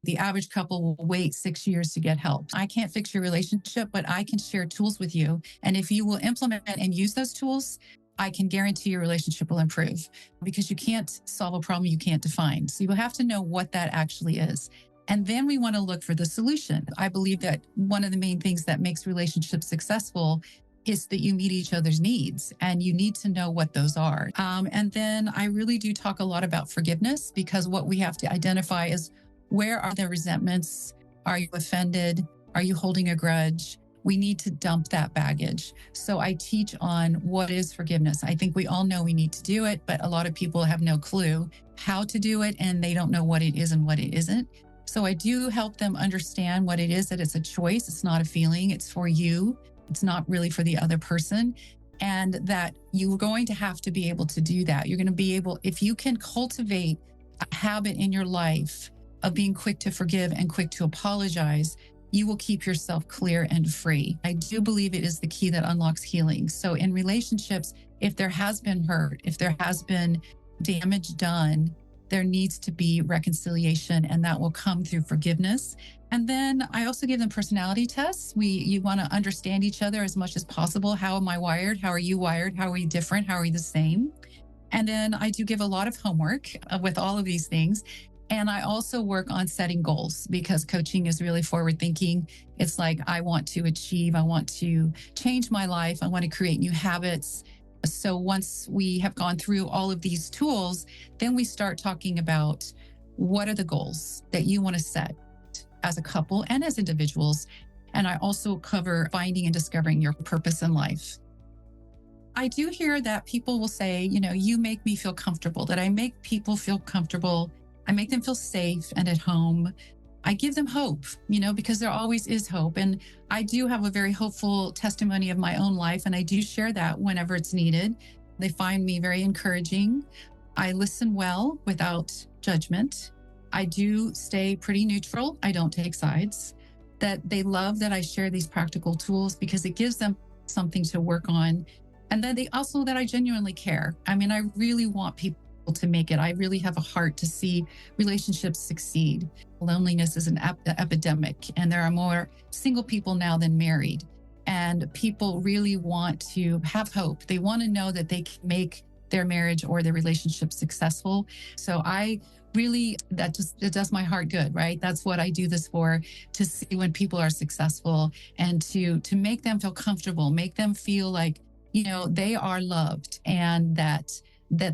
The average couple will wait 6 years to get help. I can't fix your relationship, but I can share tools with you. And if you will implement and use those tools, I can guarantee your relationship will improve, because you can't solve a problem you can't define. So you have to know what that actually is. And then we want to look for the solution. I believe that one of the main things that makes relationships successful is that you meet each other's needs, and you need to know what those are. And then I really do talk a lot about forgiveness, because what we have to identify is, where are the resentments? Are you offended? Are you holding a grudge? We need to dump that baggage. So I teach on what is forgiveness. I think we all know we need to do it, but a lot of people have no clue how to do it, and they don't know what it is and what it isn't. So I do help them understand what it is, that it's a choice. It's not a feeling. It's for you. It's not really for the other person. And that you're going to have to be able to do that. You're going to be able, if you can cultivate a habit in your life of being quick to forgive and quick to apologize, you will keep yourself clear and free. I do believe it is the key that unlocks healing. So in relationships, if there has been hurt, if there has been damage done, there needs to be reconciliation, and that will come through forgiveness. And then I also give them personality tests. You want to understand each other as much as possible. How am I wired? How are you wired? How are we different? How are we the same? And then I do give a lot of homework with all of these things. And I also work on setting goals, because coaching is really forward thinking. It's like, I want to achieve, I want to change my life, I want to create new habits. So once we have gone through all of these tools, then we start talking about, what are the goals that you want to set as a couple and as individuals. And I also cover finding and discovering your purpose in life. I do hear that people will say, you make me feel comfortable, that I make people feel comfortable. I make them feel safe and at home. I give them hope, because there always is hope. And I do have a very hopeful testimony of my own life, and I do share that whenever it's needed. They find me very encouraging. I listen well without judgment. I do stay pretty neutral. I don't take sides. That they love that I share these practical tools, because it gives them something to work on. And then they also, that I genuinely care. I mean, I really want people to make it. I really have a heart to see relationships succeed. Loneliness is an epidemic, and there are more single people now than married. And people really want to have hope. They want to know that they can make their marriage or their relationship successful. So I really, it does my heart good, right? That's what I do this for, to see when people are successful, and to make them feel comfortable, make them feel like, they are loved, and that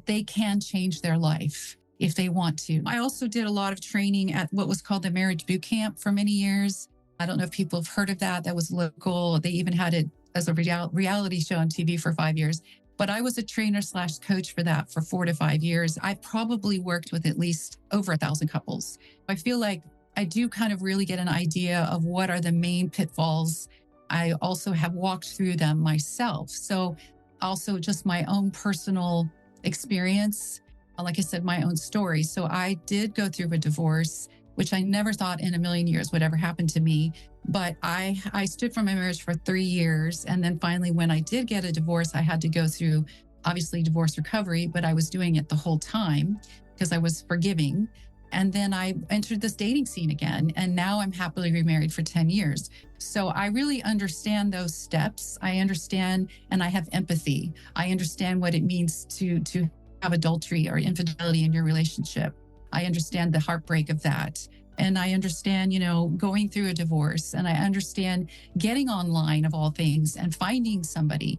they can change their life if they want to. I also did a lot of training at what was called the Marriage Boot Camp for many years. I don't know if people have heard of that. That was local. They even had it as a reality show on TV for 5 years. But I was a trainer/coach for that for 4 to 5 years. I probably worked with at least over 1,000 couples. I feel like I do kind of really get an idea of what are the main pitfalls. I also have walked through them myself. So also just my own personal experience, like I said, my own story. So I did go through a divorce, which I never thought in a million years would ever happen to me. But I stood for my marriage for 3 years. And then finally, when I did get a divorce, I had to go through, obviously, divorce recovery, but I was doing it the whole time because I was forgiving. And then I entered this dating scene again. And now I'm happily remarried for 10 years. So I really understand those steps. I understand, and I have empathy. I understand what it means to have adultery or infidelity in your relationship. I understand the heartbreak of that. And I understand, going through a divorce, and I understand getting online of all things and finding somebody.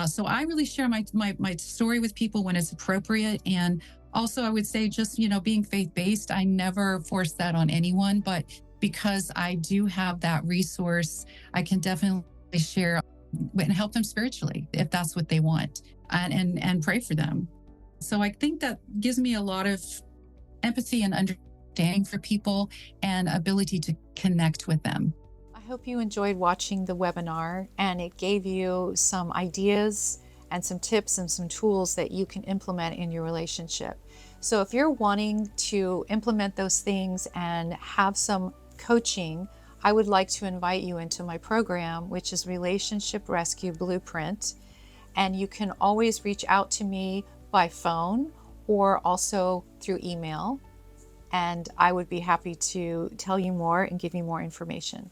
So I really share my story with people when it's appropriate. And also, I would say just, being faith-based, I never force that on anyone, but because I do have that resource, I can definitely share and help them spiritually if that's what they want, and pray for them. So I think that gives me a lot of empathy and understanding for people, and ability to connect with them. I hope you enjoyed watching the webinar, and it gave you some ideas and some tips and some tools that you can implement in your relationship. So if you're wanting to implement those things and have some coaching, I would like to invite you into my program, which is Relationship Rescue Blueprint. And you can always reach out to me by phone or also through email. and I would be happy to tell you more and give you more information.